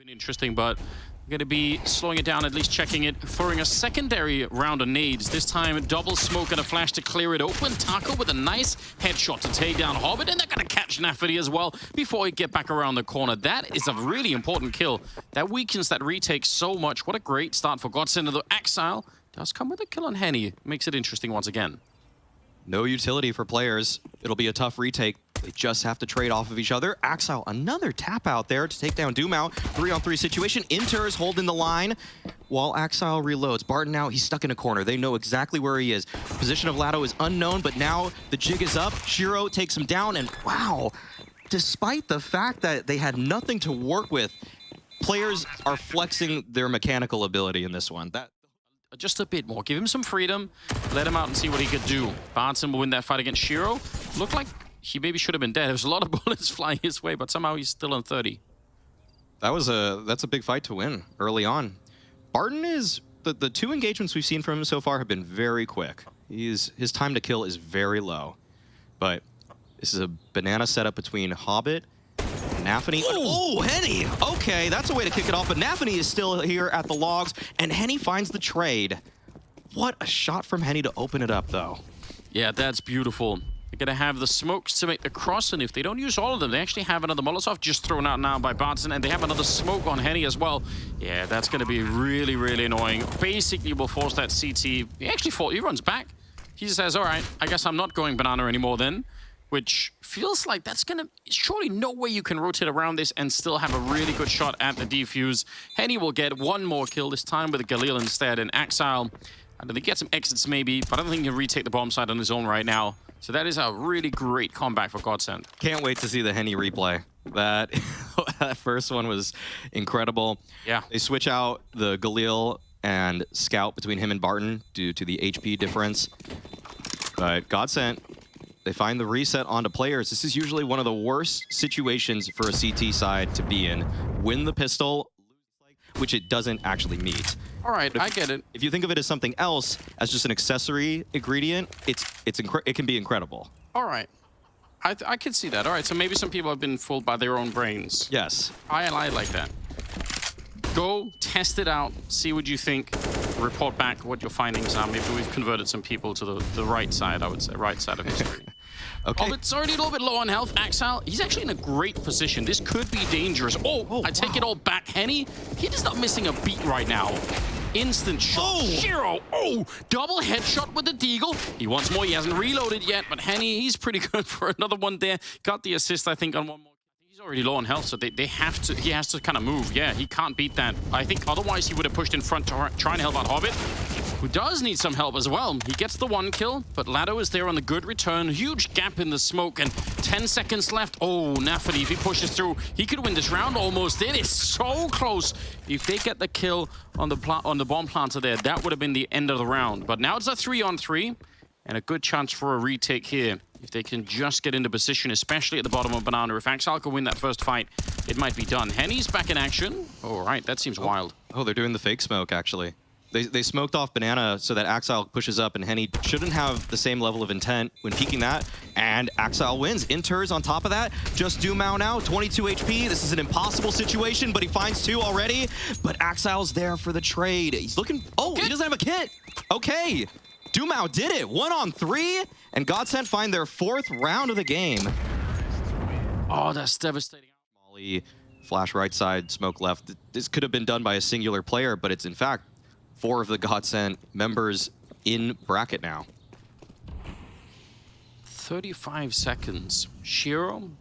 Interesting, but we're going to be slowing it down, at least checking it, throwing a secondary round of nades. This time, double smoke and a flash to clear it open. Taco with a nice headshot to take down Hobbit, and they're going to catch Nafferty as well before he get back around the corner. That is a really important kill. That weakens that retake so much. What a great start for GODSENT. The Exile does come with a kill on Henny. Makes it interesting once again. No utility for players. It'll be a tough retake. They just have to trade off of each other. Axile, another tap out there to take down Doomau. 3-on-3 situation. Inter is holding the line while Axile reloads. Barton now, he's stuck in a corner. They know exactly where he is. Position of Lado is unknown, but now the jig is up. Shiro takes him down, and wow, despite the fact that they had nothing to work with, players are flexing their mechanical ability in this one. Just a bit more. Give him some freedom. Let him out and see what he could do. Barton will win that fight against Shiro. Looked like he maybe should have been dead. There was a lot of bullets flying his way, but somehow he's still on 30. That's a big fight to win early on. Barton is the two engagements we've seen from him so far have been very quick. His time to kill is very low. But this is a banana setup between Hobbit, Nafferty. Oh, Henny! Okay, that's a way to kick it off, but Nafferty is still here at the logs, and Henny finds the trade. What a shot from Henny to open it up, though. Yeah, that's beautiful. They're going to have the smokes to make the cross, and if they don't use all of them, they actually have another Molotov just thrown out now by Barton, and they have another smoke on Henny as well. Yeah, that's going to be really, really annoying. Basically, will force that CT. He runs back. He says, all right, I guess I'm not going banana anymore then. Which feels like that's going to... Surely no way you can rotate around this and still have a really good shot at the defuse. Henny will get one more kill, this time with Galil instead. And Axile, I don't think he gets some exits maybe, but I don't think he can retake the bomb site on his own right now. So that is a really great comeback for GODSENT. Can't wait to see the Henny replay. That first one was incredible. Yeah. They switch out the Galil and Scout between him and Barton due to the HP difference. But GODSENT, they find the reset onto players. This is usually one of the worst situations for a CT side to be in. Win the pistol, which it doesn't actually meet. All right, I get it. If you think of it as something else, as just an accessory ingredient, it can be incredible. All right. I can see that. All right, so maybe some people have been fooled by their own brains. Yes. I like that. Go, test it out, see what you think, report back what your findings are. Maybe we've converted some people to the right side, I would say, right side of history. Okay. Oh, it's already a little bit low on health. Axile, he's actually in a great position. This could be dangerous. Oh, I take it all back. Henny, he is not missing a beat right now. Instant shot. Oh. Shiro. Oh, double headshot with the deagle. He wants more. He hasn't reloaded yet, but Henny, he's pretty good for another one there. Got the assist, I think, on one more. He's already low on health, so he has to kind of move. Yeah, he can't beat that. I think otherwise he would have pushed in front to try and help out Hobbit, who does need some help as well. He gets the one kill, but Lado is there on the good return. Huge gap in the smoke, and 10 seconds left. Oh, Nafferty, if he pushes through, he could win this round almost. It is so close. If they get the kill on the bomb planter there, that would have been the end of the round. But now it's a 3-on-3, and a good chance for a retake here. If they can just get into position, especially at the bottom of Banana. If Axile can win that first fight, it might be done. Henny's back in action. All right, that seems wild. Oh, they're doing the fake smoke, actually. They smoked off Banana so that Axile pushes up, and Henny shouldn't have the same level of intent when peeking that, and Axile wins. Inter's on top of that. Just Doomau now, 22 HP. This is an impossible situation, but he finds two already. But Axile's there for the trade. He's looking... Oh, he doesn't have a kit. Okay. Doomau did it. 1-on-3, and GODSENT find their 4th round of the game. Oh, that's devastating. Molly, flash right side, smoke left. This could have been done by a singular player, but it's in fact 4 of the GODSENT members in bracket now. 35 seconds. Shiro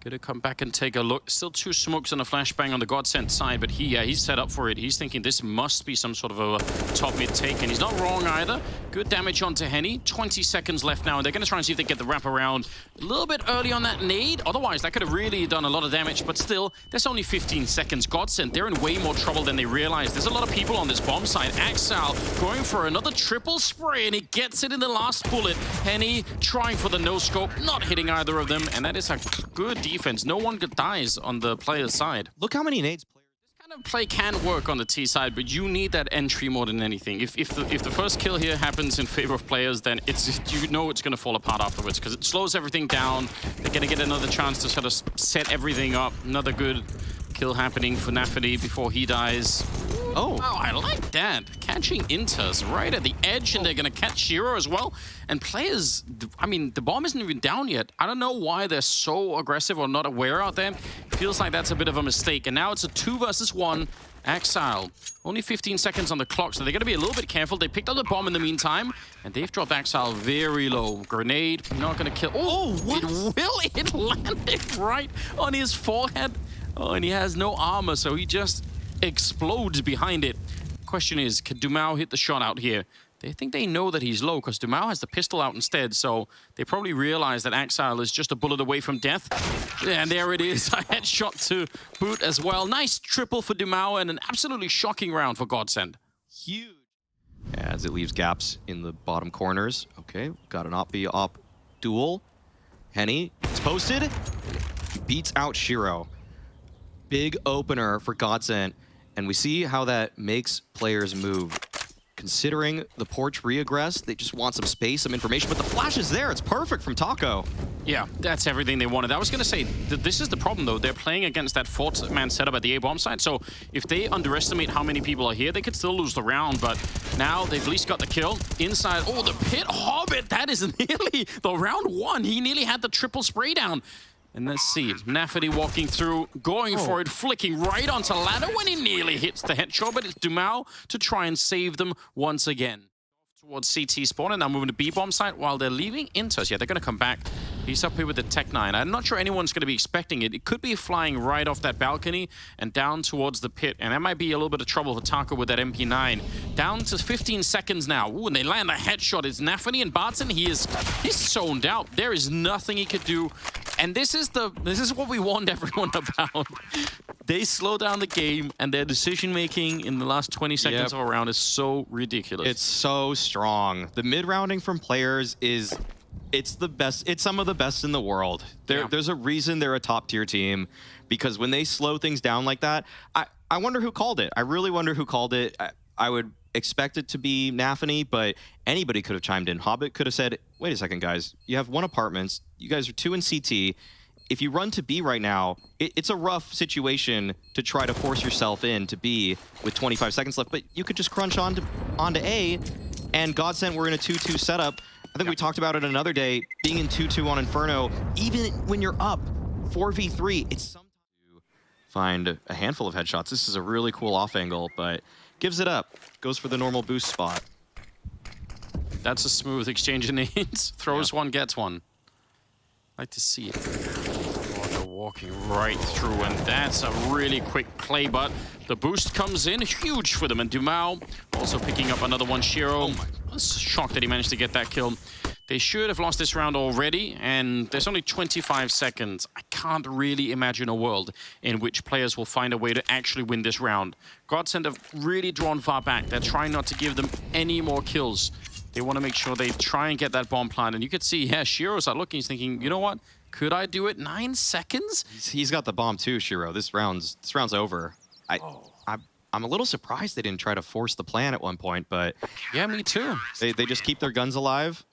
gonna come back and take a look. Still 2 smokes and a flashbang on the GODSENT side, but he's set up for it. He's thinking this must be some sort of a top mid take, and he's not wrong either. Good damage onto Henny. 20 seconds left now, and they're gonna try and see if they get the wrap around a little bit early on that nade. Otherwise, that could have really done a lot of damage, but still, there's only 15 seconds. GODSENT, they're in way more trouble than they realize. There's a lot of people on this bomb site. Axile going for another triple spray, and he gets it in the last bullet. Henny trying for the no-scope, not hitting either of them, and that is a good defense. No one dies on the player's side. Look how many nades players... This kind of play can work on the T side, but you need that entry more than anything. If the first kill here happens in favor of players, then you know it's going to fall apart afterwards, because it slows everything down. They're going to get another chance to sort of set everything up. Another good kill happening for Nafady before he dies. Oh, Wow, I like that. Catching Inters right at the edge, and they're going to catch Shiro as well. And players, I mean, the bomb isn't even down yet. I don't know why they're so aggressive or not aware out there. Feels like that's a bit of a mistake. And now it's a 2 versus 1. Exile. Only 15 seconds on the clock, so they're going to be a little bit careful. They picked up the bomb in the meantime, and they've dropped Exile very low. Grenade, not going to kill. Oh, what? It landed right on his forehead. Oh, and he has no armor, so he just explodes behind it. Question is, can Dumao hit the shot out here? They think they know that he's low because Dumao has the pistol out instead, so they probably realize that Exile is just a bullet away from death. And there it is, a headshot to boot as well. Nice triple for Dumao and an absolutely shocking round for GODSENT. huge. As it leaves gaps in the bottom corners. Okay, got an op-b-op duel. Henny is posted. He beats out Shiro. Big opener for GODSENT. And we see how that makes players move. Considering the Porch re-aggress, they just want some space, some information, but the flash is there. It's perfect from Taco. Yeah, that's everything they wanted. I was going to say, this is the problem, though. They're playing against that 4-man setup at the A-bomb site, so if they underestimate how many people are here, they could still lose the round, but now they've at least got the kill. Inside, oh, the pit Hobbit, that is nearly the round 1. He nearly had the triple spray down. And let's see, Nafady walking through, going for it, flicking right onto ladder when he nearly hits the headshot, but it's Dumao to try and save them once again. Towards CT spawn, and now moving to B-bomb site while they're leaving Inters. Yeah, they're going to come back. He's up here with the Tech 9. I'm not sure anyone's going to be expecting it. It could be flying right off that balcony and down towards the pit, and that might be a little bit of trouble for Taco with that MP9. Down to 15 seconds now. Ooh, and they land a headshot. It's Nafady and Barton. He's zoned out. There is nothing he could do. And this is what we warned everyone about. They slow down the game, and their decision-making in the last 20 seconds of a round is so ridiculous. It's so strong. The mid-rounding from players it's the best. It's some of the best in the world. There's a reason they're a top-tier team, because when they slow things down like that, I wonder who called it. I really wonder who called it. I would expect it to be Nafany, but anybody could have chimed in. Hobbit could have said, wait a second, guys. You have 1 apartments. You guys are 2 in CT. If you run to B right now, it's a rough situation to try to force yourself in to B with 25 seconds left, but you could just crunch onto A, and GODSENT were in a 2-2 setup. I think we talked about it another day, being in 2-2 on Inferno, even when you're up 4v3, it's sometimes to find a handful of headshots. This is a really cool off angle, but gives it up. Goes for the normal boost spot. That's a smooth exchange of nades. Throws one, gets one. Like to see it. Oh, they're walking right through, and that's a really quick play, but the boost comes in, huge for them, and Dumao also picking up another one. Shiro, I was shocked that he managed to get that kill. They should have lost this round already, and there's only 25 seconds. I can't really imagine a world in which players will find a way to actually win this round. GODSENT have really drawn far back. They're trying not to give them any more kills. They want to make sure they try and get that bomb planted. And you could see, yeah, Shiro's out looking, he's thinking, you know what? Could I do it? 9 seconds? He's got the bomb too, Shiro. This round's over. I'm a little surprised they didn't try to force the plan at one point, but yeah, me too. They just keep their guns alive.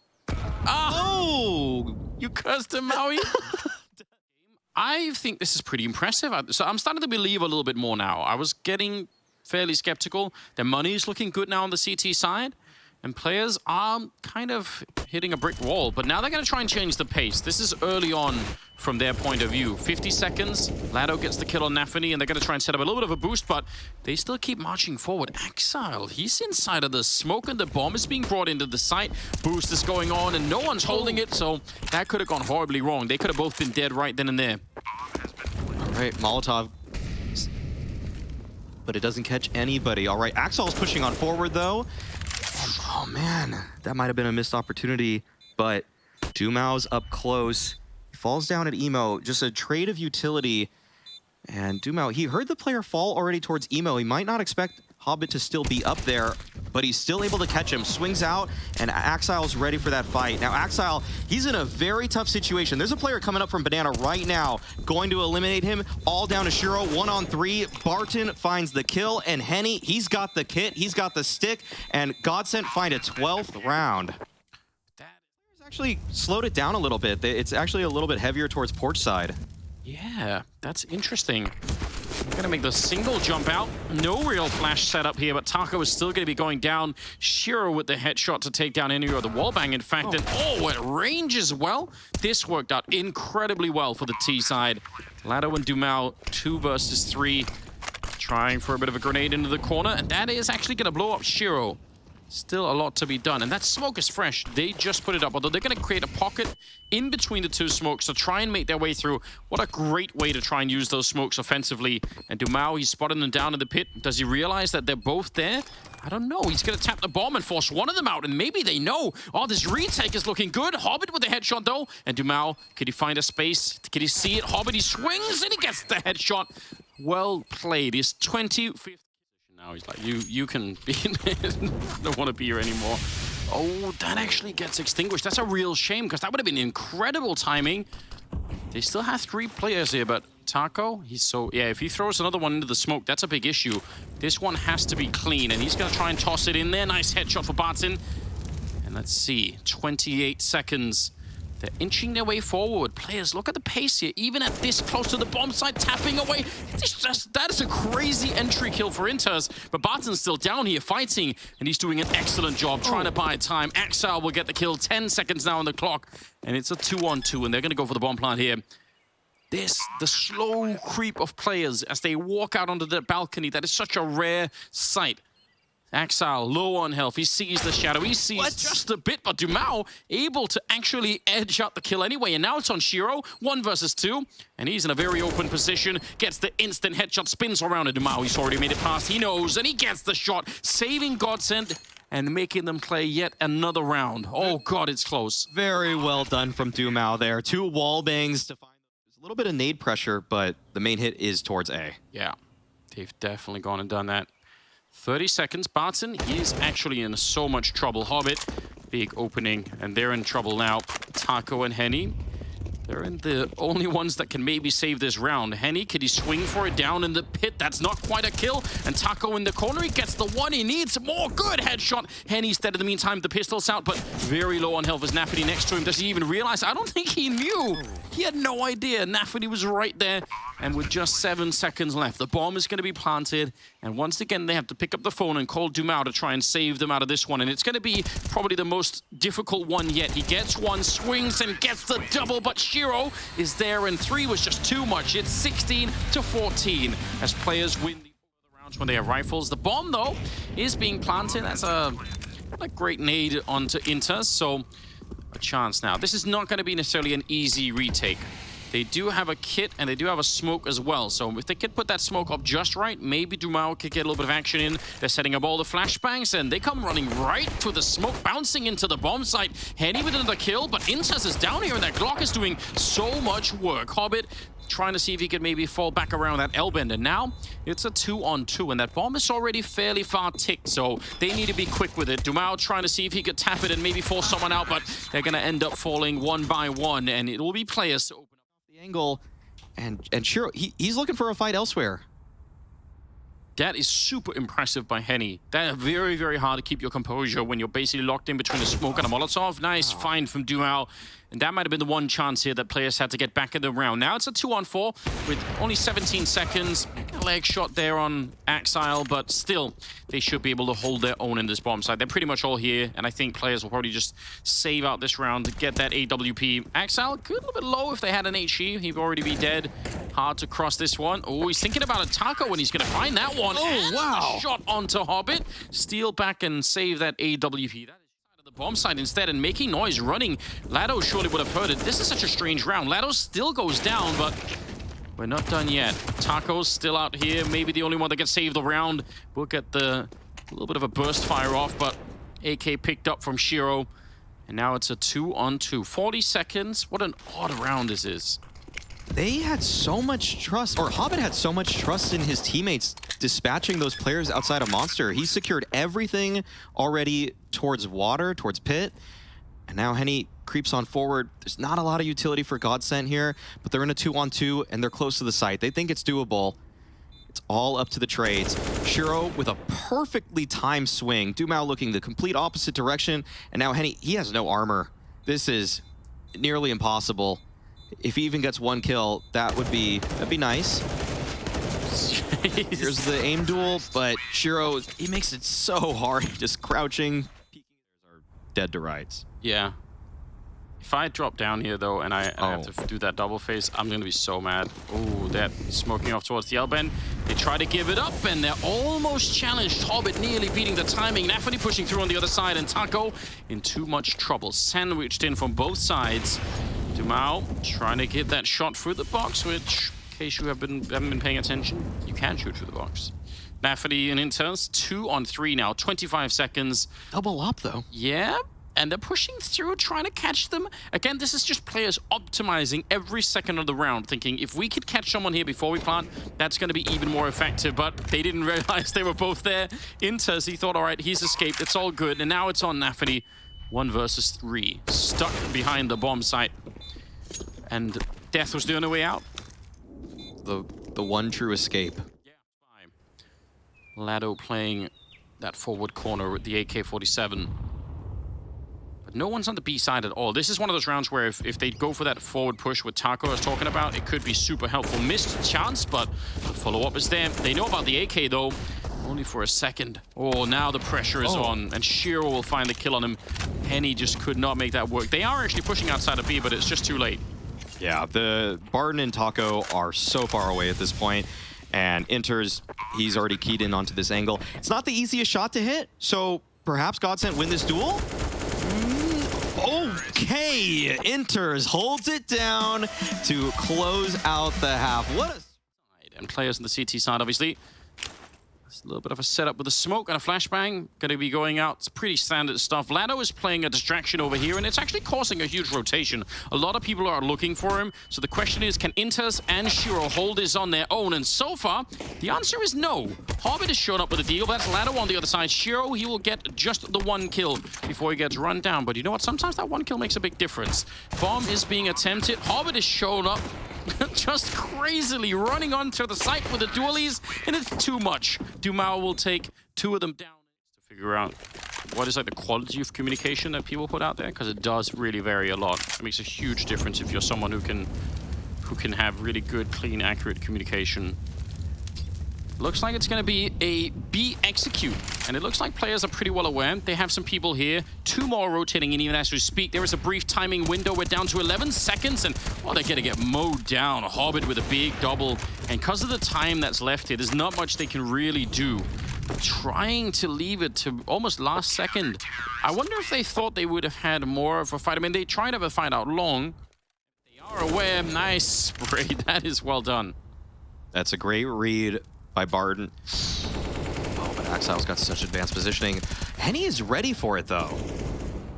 Oh, you cursed him, Maui. I think this is pretty impressive. So I'm starting to believe a little bit more now. I was getting fairly skeptical. Their money is looking good now on the CT side. And players are kind of hitting a brick wall, but now they're going to try and change the pace. This is early on from their point of view. 50 seconds, Lado gets the kill on Nafany, and they're going to try and set up a little bit of a boost, but they still keep marching forward. Exile, he's inside of the smoke, and the bomb is being brought into the site. Boost is going on, and no one's holding it, so that could have gone horribly wrong. They could have both been dead right then and there. All right, Molotov. But it doesn't catch anybody. All right, Axel's pushing on forward, though. Oh, man. That might have been a missed opportunity, but Dumao's up close. He falls down at Emo. Just a trade of utility. And Dumao, he heard the player fall already towards Emo. He might not expect Hobbit to still be up there, but he's still able to catch him. Swings out, and Axile's ready for that fight. Now, Axile, he's in a very tough situation. There's a player coming up from Banana right now, going to eliminate him. All down to Shiro, 1-on-3. Barton finds the kill, and Henny, he's got the kit, he's got the stick, and GODSENT find a 12th round. That actually slowed it down a little bit. It's actually a little bit heavier towards Porch side. Yeah, that's interesting. gonna make the single jump out. No real flash setup here, but Taco is still gonna be going down. Shiro with the headshot to take down Enio, the wallbang, in fact. And at range as well. This worked out incredibly well for the T side. Lado and Dumao, 2 versus 3. Trying for a bit of a grenade into the corner, and that is actually gonna blow up Shiro. Still a lot to be done, and that smoke is fresh. They just put it up, although they're going to create a pocket in between the 2 smokes to try and make their way through. What a great way to try and use those smokes offensively. And Dumao, he's spotting them down in the pit. Does he realize that they're both there? I don't know. He's going to tap the bomb and force one of them out, and maybe they know. Oh, this retake is looking good. Hobbit with the headshot, though. And Dumao, could he find a space? Could he see it? Hobbit, he swings, and he gets the headshot. Well played. He's 25th. Now he's like, you can be in there. I don't want to be here anymore. Oh, that actually gets extinguished. That's a real shame, because that would have been incredible timing. They still have 3 players here, but Taco, he's so... Yeah, if he throws another one into the smoke, that's a big issue. This one has to be clean, and he's going to try and toss it in there. Nice headshot for Barton. And let's see, 28 seconds. They're inching their way forward. Players, look at the pace here. Even at this close to the bomb site, tapping away. That is a crazy entry kill for Inters. But Barton's still down here fighting, and he's doing an excellent job trying to buy time. Axel will get the kill. 10 seconds now on the clock, and it's a 2-on-2, and they're going to go for the bomb plant here. The slow creep of players as they walk out onto the balcony. That is such a rare sight. Axel, low on health. He sees the shadow. He sees just a bit, but Dumao able to actually edge out the kill anyway. And now it's on Shiro, 1 versus 2. And he's in a very open position. Gets the instant headshot, spins around, and Dumao, he's already made it past. He knows, and he gets the shot, saving GODSENT and making them play yet another round. Oh, God, it's close. Very well done from Dumao there. 2 wall bangs to find... There's a little bit of nade pressure, but the main hit is towards A. Yeah, they've definitely gone and done that. 30 seconds. Barton, he's actually in so much trouble. Hobbit, big opening, and they're in trouble now. Taco and Henny, they're in the only ones that can maybe save this round. Henny, could he swing for it down in the pit? That's not quite a kill. And Taco in the corner, he gets the one he needs. More good headshot. Henny's dead in the meantime. The pistol's out, but very low on health is Nafferty next to him. Does he even realize? I don't think he knew. He had no idea. Nafferty was right there. And with just 7 seconds left, the bomb is going to be planted. And once again, they have to pick up the phone and call Dumao to try and save them out of this one. And it's going to be probably the most difficult one yet. He gets one, swings, and gets the double. But Shiro is there, and 3 was just too much. It's 16-14 as players win the rounds when they have rifles. The bomb, though, is being planted. That's a great nade onto Inter, so a chance now. This is not going to be necessarily an easy retake. They do have a kit, and they do have a smoke as well. So if they could put that smoke up just right, maybe Dumao could get a little bit of action in. They're setting up all the flashbangs, and they come running right to the smoke, bouncing into the bomb site. Henny with another kill, but Intas is down here, and that Glock is doing so much work. Hobbit trying to see if he could maybe fall back around that L-bend, and now it's a 2-on-2, and that bomb is already fairly far ticked, so they need to be quick with it. Dumao trying to see if he could tap it and maybe force someone out, but they're going to end up falling one by one, and it will be players to open up the angle, and Shiro, he's looking for a fight elsewhere. That is super impressive by Henny. That is very, very hard to keep your composure when you're basically locked in between a smoke and a Molotov. Nice find from Dumao. And that might have been the one chance here that players had to get back in the round. Now it's a 2-on-4 with only 17 seconds. A leg shot there on Axile, but still, they should be able to hold their own in this bomb site. They're pretty much all here, and I think players will probably just save out this round to get that AWP. Axile, good, a little bit low if they had an HE. He'd already be dead. Hard to cross this one. Oh, he's thinking about a taco when he's going to find that one. Oh, wow. Shot onto Hobbit. Steal back and save that AWP. That is the bomb site instead, and making noise, running. Lado surely would have heard it. This is such a strange round. Lado still goes down, but we're not done yet. Taco's still out here. Maybe the only one that can save the round. We'll get a little bit of a burst fire off, but AK picked up from Shiro. And now it's a 2-on-2. 40 seconds. What an odd round this is. They had so much trust, or Hobbit had so much trust in his teammates dispatching those players outside of Monster. He secured everything already towards water, towards pit. And now Henny creeps on forward. There's not a lot of utility for GODSENT here, but they're in a 2-on-2 and they're close to the site. They think it's doable. It's all up to the trades. Shiro with a perfectly timed swing. Dumao looking the complete opposite direction. And now Henny, he has no armor. This is nearly impossible. If he even gets one kill, that'd be nice. Here's the aim duel, but Shiro, he makes it so hard. Just crouching, peeking are dead to rights. Yeah. If I drop down here, though, and I have to do that double face, I'm going to be so mad. Oh, they're smoking off towards the L-bend. They try to give it up, and they're almost challenged. Hobbit nearly beating the timing. Nafany pushing through on the other side, and Taco in too much trouble. Sandwiched in from both sides. Dumao trying to get that shot through the box, which, in case you haven't been paying attention, you can shoot through the box. Nafany and Inters, 2 on 3 now, 25 seconds. Double up, though. Yeah. And they're pushing through, trying to catch them. Again, this is just players optimizing every second of the round, thinking if we could catch someone here before we plant, that's going to be even more effective. But they didn't realize they were both there. Inters, he thought, all right, he's escaped. It's all good. And now it's on Nafany. 1 versus 3. Stuck behind the bomb site. And death was the only way out. The one true escape. Yeah, fine. Lado playing that forward corner with the AK-47. But no one's on the B side at all. This is one of those rounds where if they go for that forward push with Taco I was talking about, it could be super helpful. Missed chance, but the follow-up is there. They know about the AK, though, only for a second. Oh, now the pressure is on, and Shiro will find the kill on him. Henny just could not make that work. They are actually pushing outside of B, but it's just too late. Yeah, the Barton and Taco are so far away at this point, and Inters, he's already keyed in onto this angle. It's not the easiest shot to hit, so perhaps GODSENT win this duel? Okay, Inters holds it down to close out the half. What a... And players on the CT side, obviously. It's a little bit of a setup with a smoke and a flashbang. Going to be going out. It's pretty standard stuff. Lado is playing a distraction over here, and it's actually causing a huge rotation. A lot of people are looking for him. So the question is, can Inters and Shiro hold this on their own? And so far, the answer is no. Hobbit has shown up with a deal. That's Lado on the other side. Shiro, he will get just the 1 kill before he gets run down. But you know what? Sometimes that 1 kill makes a big difference. Bomb is being attempted. Hobbit is shown up. Just crazily running onto the site with the dualies, and it's too much. Dumao will take 2 of them down to figure out what is like the quality of communication that people put out there, because it does really vary a lot. It makes a huge difference if you're someone who can have really good, clean, accurate communication. Looks like it's going to be a B execute, and it looks like players are pretty well aware. They have some people here, 2 more rotating in even as we speak. There is a brief timing window. We're down to 11 seconds, and they're going to get mowed down. A Hobbit with a big double, and because of the time that's left here, there's not much they can really do. Trying to leave it to almost last second. I wonder if they thought they would have had more of a fight. I mean, they tried to have a fight out long. They are aware. Nice spray. That is well done. That's a great read by Barton. Oh, but Axile's got such advanced positioning. Henny is ready for it, though.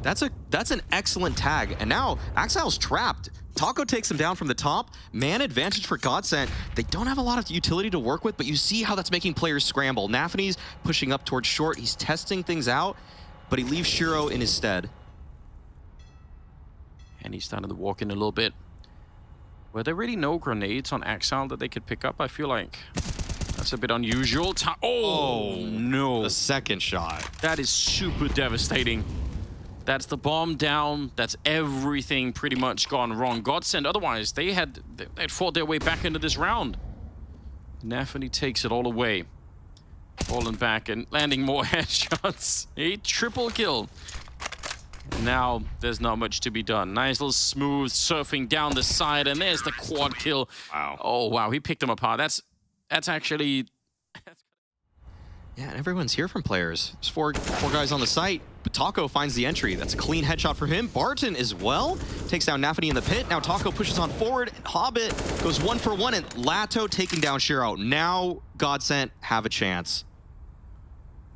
That's an excellent tag. And now Axile's trapped. Taco takes him down from the top. Man advantage for GODSENT. They don't have a lot of utility to work with, but you see how that's making players scramble. Nafany's pushing up towards short. He's testing things out, but he leaves Shiro in his stead. And he's starting to walk in a little bit. Were there really no grenades on Axile that they could pick up? I feel like that's a bit unusual. Oh, no. The second shot. That is super devastating. That's the bomb down. That's everything pretty much gone wrong. GODSENT, otherwise, they'd fought their way back into this round. Nafany takes it all away. Falling back and landing more headshots. A triple kill. Now, there's not much to be done. Nice little smooth surfing down the side, and there's the quad kill. Wow. Oh, wow, he picked them apart. That's actually... Yeah, and everyone's here from players. There's four guys on the site, but Taco finds the entry. That's a clean headshot for him. Barton as well takes down Nafany in the pit. Now Taco pushes on forward. Hobbit goes 1 for 1, and Lato taking down Shiro. Now GODSENT have a chance.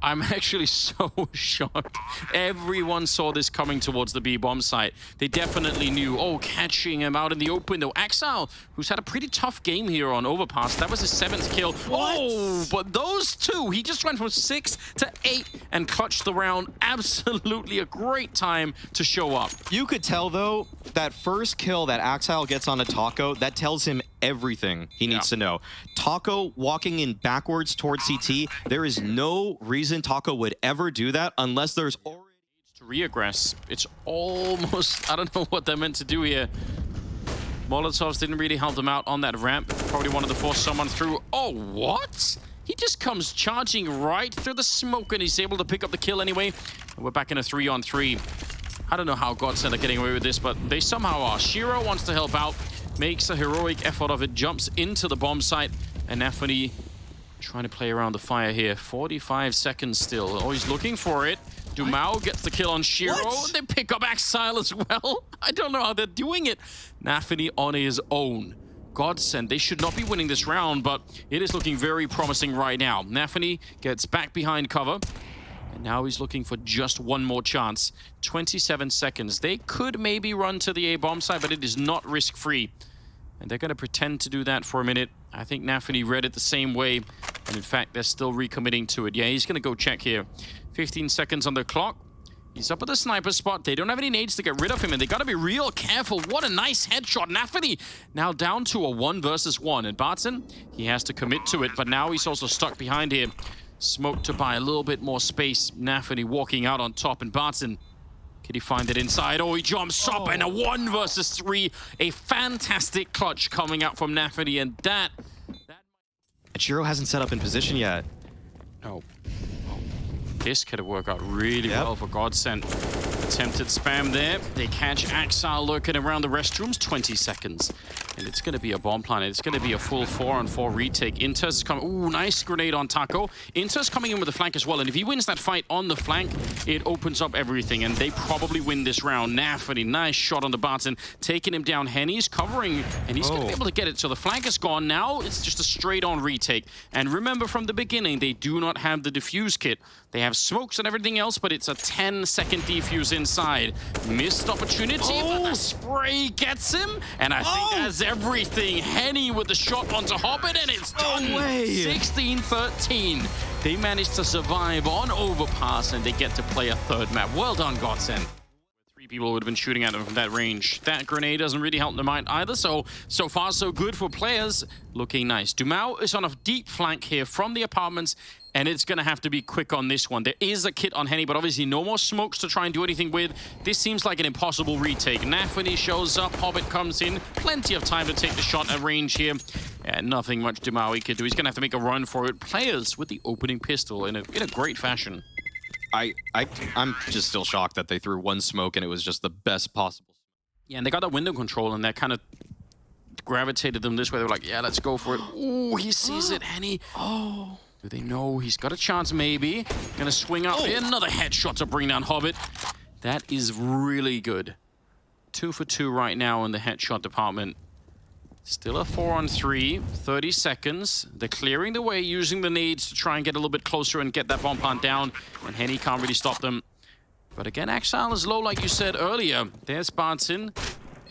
I'm actually so shocked. Everyone saw this coming towards the B-bomb site. They definitely knew, oh, catching him out in the open though. Axile, who's had a pretty tough game here on Overpass. That was his 7th kill. What? Oh, but those two, he just went from 6 to 8 and clutched the round. Absolutely a great time to show up. You could tell though, that first kill that Axile gets on a Taco, that tells him everything he needs to know. Taco walking in backwards towards CT, there is no reason Taco would ever do that unless there's already... To reaggress, it's almost... I don't know what they're meant to do here. Molotovs didn't really help them out on that ramp. Probably wanted to force someone through. Oh, what? He just comes charging right through the smoke, and he's able to pick up the kill anyway. And we're back in a 3-on-3. I don't know how GODSENT are getting away with this, but they somehow are. Shiro wants to help out, makes a heroic effort of it, jumps into the bomb site, and Nafany trying to play around the fire here. 45 seconds still. Oh, he's looking for it. Dumao gets the kill on Shiro. What? They pick up Exile as well. I don't know how they're doing it. Nafany on his own. GODSENT, they should not be winning this round, but it is looking very promising right now. Nafany gets back behind cover, and now he's looking for just one more chance. 27 seconds. They could maybe run to the A bomb site, but it is not risk-free. And they're going to pretend to do that for a minute. I think Nafany read it the same way, and in fact, they're still recommitting to it. Yeah, he's going to go check here. 15 seconds on the clock. He's up at the sniper spot. They don't have any nades to get rid of him, and they got to be real careful. What a nice headshot. Nafany now down to a 1 versus 1. And Barton, he has to commit to it, but now he's also stuck behind here. Smoke to buy a little bit more space. Nafany walking out on top, and Barton, can he find it inside? Oh, he jumps up, and a 1 versus 3. A fantastic clutch coming out from Nafany, and that... And Shiro hasn't set up in position yet. No. This could have worked out really well for GODSENT. Attempted spam there. They catch Axile lurking around the restrooms. 20 seconds. And it's going to be a bomb plant. It's going to be a full 4-on-4 retake. Inters is coming. Ooh, nice grenade on Taco. Inters coming in with the flank as well. And if he wins that fight on the flank, it opens up everything. And they probably win this round. Nafany, nice shot on the Barton. Taking him down. Henny's covering. And he's going to be able to get it. So the flank is gone. Now it's just a straight-on retake. And remember from the beginning, they do not have the defuse kit. They have smokes and everything else, but it's a 10-second defuse inside. Missed opportunity, but the spray gets him. And I think that's everything. Henny with the shot onto Hobbit, and it's done. 16-13. They managed to survive on overpass, and they get to play a third map. Well done, GODSENT. 3 people would have been shooting at them from that range. That grenade doesn't really help them out either, so far so good for players. Looking nice. Dumao is on a deep flank here from the apartments, and it's going to have to be quick on this one. There is a kit on Henny, but obviously no more smokes to try and do anything with. This seems like an impossible retake. Nafany shows up, Hobbit comes in. Plenty of time to take the shot at range here. And nothing much Dumao could do. He's going to have to make a run for it. Players with the opening pistol in a great fashion. I'm just still shocked that they threw 1 smoke and it was just the best possible. Yeah, and they got that window control, and that kind of gravitated them this way. They were like, yeah, let's go for it. Ooh, he sees it, Henny. Oh. Do they know he's got a chance, maybe? Gonna swing up. Another headshot to bring down Hobbit. That is really good. 2 for 2 right now in the headshot department. Still a 4-on-3, 30 seconds. They're clearing the way, using the nades to try and get a little bit closer and get that bomb plant down. And Henny can't really stop them. But again, Axile is low, like you said earlier. There's Barton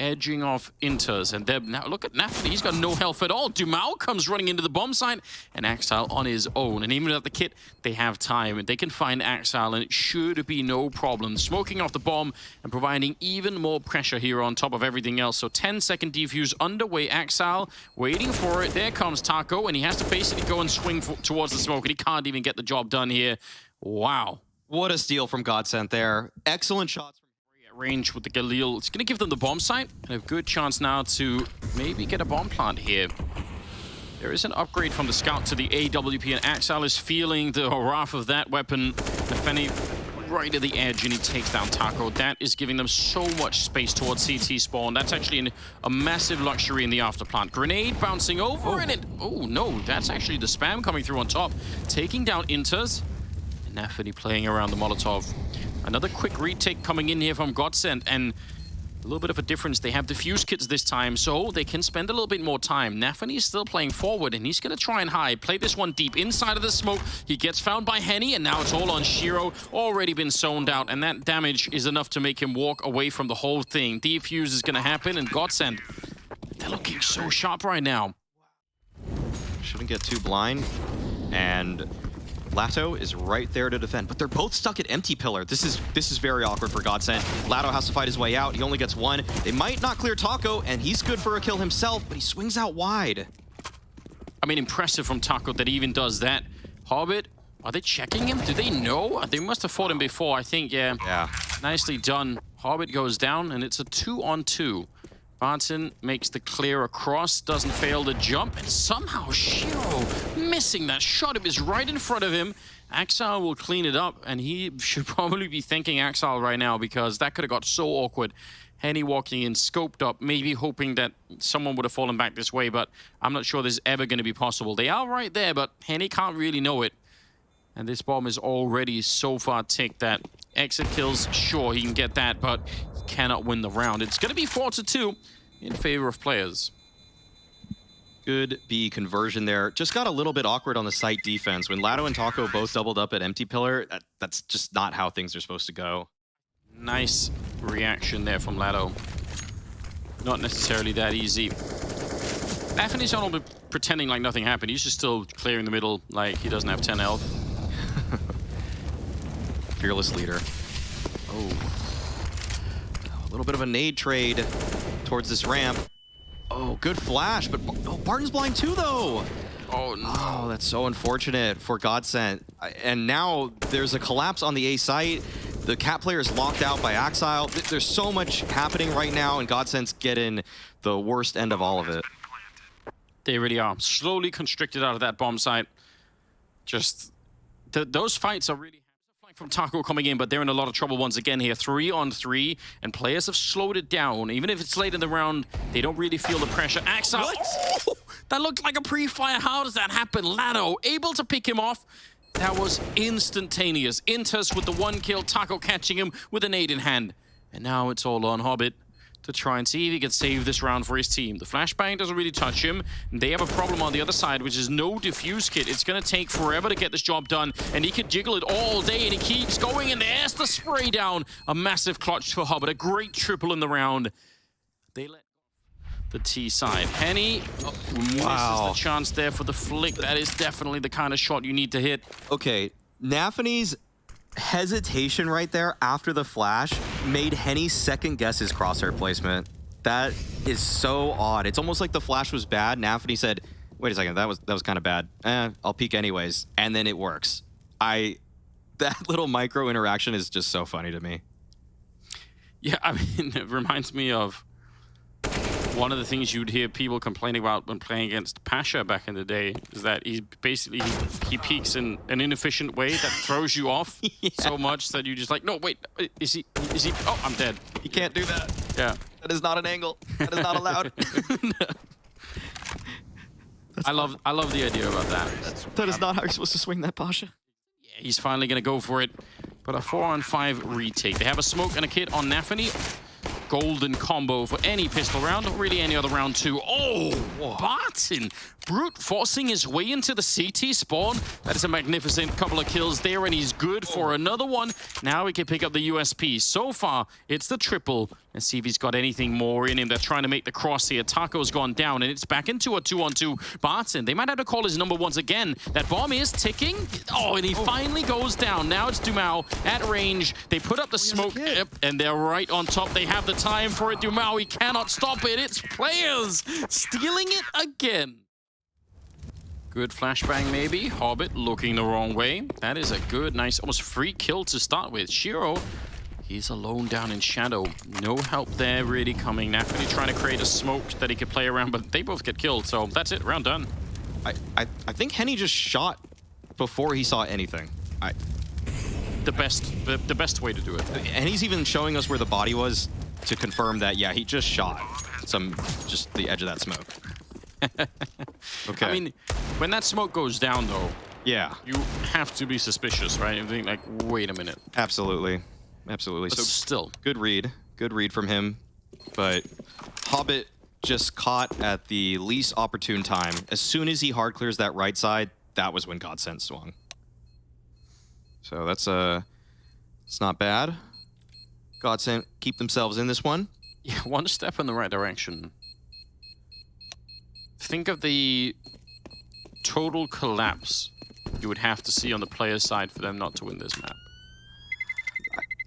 edging off Inters. And now look at Nafany. He's got no health at all. Dumao comes running into the bomb site, and Axile on his own. And even without the kit, they have time. And they can find Axile, and it should be no problem. Smoking off the bomb and providing even more pressure here on top of everything else. So 10-second defuse underway. Axile waiting for it. There comes Taco, and he has to basically go and swing towards the smoke, and he can't even get the job done here. Wow. What a steal from GODSENT there. Excellent shots. Range with the Galil. It's going to give them the bomb site and a good chance now to maybe get a bomb plant here. There is an upgrade from the scout to the AWP, and Axile is feeling the wrath of that weapon. Nafany right at the edge, and he takes down Taco. That is giving them so much space towards CT spawn. That's actually a massive luxury in the afterplant. Grenade bouncing over, and it... Oh, no, that's actually the spam coming through on top. Taking down Inters, and Nafany playing around the Molotov. Another quick retake coming in here from GODSENT, and a little bit of a difference. They have defuse kits this time, so they can spend a little bit more time. Nafany is still playing forward, and he's going to try and hide. Play this one deep inside of the smoke. He gets found by Henny, and now it's all on Shiro. Already been zoned out, and that damage is enough to make him walk away from the whole thing. Defuse is going to happen, and GODSENT, they're looking so sharp right now. Shouldn't get too blind, and Lato is right there to defend, but they're both stuck at empty pillar. This is very awkward for GODSENT. Lato has to fight his way out. He only gets 1. They might not clear Taco, and he's good for a kill himself, but he swings out wide. I mean, impressive from Taco that he even does that. Hobbit, are they checking him? Do they know? They must have fought him before, I think, yeah. Yeah. Nicely done. Hobbit goes down, and it's a 2-on-2. Barton makes the clear across, doesn't fail to jump, and somehow Shiro missing that shot. It was right in front of him. Axile will clean it up, and he should probably be thanking Axile right now because that could have got so awkward. Henny walking in, scoped up, maybe hoping that someone would have fallen back this way, but I'm not sure this is ever going to be possible. They are right there, but Henny can't really know it. And this bomb is already so far ticked that exit kills, sure, he can get that, but he cannot win the round. It's going to be 4-2 in favor of players. Good B conversion there. Just got a little bit awkward on the site defense. When Lado and Taco both doubled up at empty pillar, that's just not how things are supposed to go. Nice reaction there from Lado. Not necessarily that easy. Anthony's not pretending like nothing happened. He's just still clearing the middle like he doesn't have 10 health. Fearless leader. Oh. A little bit of a nade trade towards this ramp. Oh, good flash, but Barton's blind too, though. Oh, no. Oh, that's so unfortunate for GODSENT. And now there's a collapse on the A site. The cat player is locked out by Axile. There's so much happening right now, and GODSENT's getting the worst end of all of it. They really are. Slowly constricted out of that bomb site. Just, those fights are really... from Taco coming in, but they're in a lot of trouble once again here. 3-on-3, and players have slowed it down. Even if it's late in the round, they don't really feel the pressure. Axel, oh, that looked like a pre-fire. How does that happen? Lado able to pick him off. That was instantaneous. Intus with the 1 kill, Taco catching him with a nade in hand. And now it's all on Hobbit to try and see if he can save this round for his team. The flashbang doesn't really touch him. They have a problem on the other side, which is no diffuse kit. It's going to take forever to get this job done, and he could jiggle it all day, and he keeps going, and there's the spray down. A massive clutch for Hobbit, a great triple in the round. They let the T side. Henny misses the chance there for the flick. That is definitely the kind of shot you need to hit. Okay, Nafany's hesitation right there after the flash made Henny second guess his crosshair placement. That is so odd. It's almost like the flash was bad. Nafany said, wait a second, that was kind of bad. I'll peek anyways. And then it works. That little micro interaction is just so funny to me. Yeah, I mean, it reminds me of one of the things you'd hear people complaining about when playing against Pasha back in the day is that he peeks in an inefficient way that throws you off so much that you just like, no, wait, is he, oh, I'm dead. You can't do that. Yeah. That is not an angle. That is not allowed. I love the idea about that. That is not how you're supposed to swing that Pasha. Yeah, he's finally going to go for it. But a 4-on-5 retake. They have a smoke and a kit on Nafany. Golden combo for any pistol round, not really any other round too. Oh, Barton brute forcing his way into the CT spawn. That is a magnificent couple of kills there, and he's good for another one. Now he can pick up the USP. So far, it's the triple. Let's see if he's got anything more in him. They're trying to make the cross here. Taco's gone down, and it's back into a 2-on-2. Barton, they might have to call his number once again. That bomb is ticking. Oh, and he finally goes down. Now it's Dumao at range. They put up the smoke, and they're right on top. They have the time for it. Dumao, he cannot stop it. It's players stealing it again. Good flashbang maybe. Hobbit looking the wrong way. That is a good, nice, almost free kill to start with. Shiro, he's alone down in shadow. No help there really coming. Nafany trying to create a smoke that he could play around, but they both get killed, so that's it. Round done. I think Henny just shot before he saw anything. The best way to do it. And he's even showing us where the body was to confirm that, yeah, he just shot just the edge of that smoke. Okay. I mean, when that smoke goes down, though, yeah, you have to be suspicious, right? You think like, wait a minute. Absolutely, absolutely. But so still, good read from him. But Hobbit just caught at the least opportune time. As soon as he hard clears that right side, that was when GODSENT swung. So that's it's not bad. GODSENT keep themselves in this one. Yeah, one step in the right direction. Think of the total collapse you would have to see on the player's side for them not to win this map.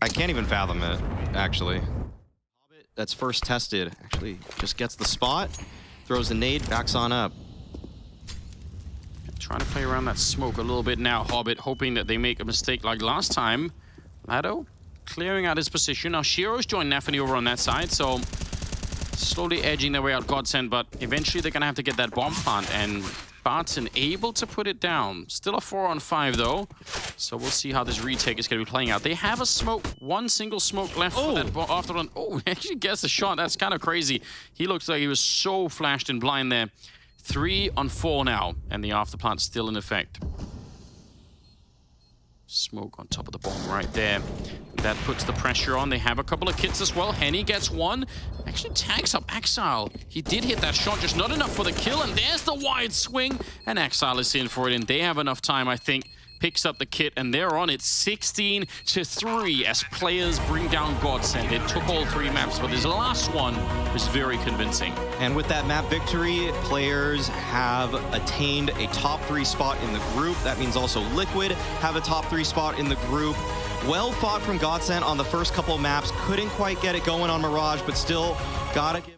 I can't even fathom it, actually. That's first tested. Actually, just gets the spot, throws the nade, backs on up. Trying to play around that smoke a little bit now, Hobbit, hoping that they make a mistake like last time. Lado clearing out his position. Now Shiro's joined Nafany over on that side, so slowly edging their way out GODSENT, but eventually they're going to have to get that bomb plant, and Barton able to put it down. Still a 4-on-5 though, so we'll see how this retake is going to be playing out. They have a smoke, one single smoke left for that after one. Oh, he actually gets a shot. That's kind of crazy. He looks like he was so flashed and blind there. 3-on-4 now, and the after plant still in effect. Smoke on top of the bomb right there. That puts the pressure on. They have a couple of kits as well. Henny gets one. Actually tags up Exile. He did hit that shot, just not enough for the kill. And there's the wide swing. And Exile is in for it. And they have enough time, I think. Picks up the kit, and they're on it 16-3 as players bring down GODSENT. It took all 3 maps, but this last one was very convincing. And with that map victory, players have attained a top 3 spot in the group. That means also Liquid have a top 3 spot in the group. Well fought from GODSENT on the first couple of maps. Couldn't quite get it going on Mirage, but still gotta give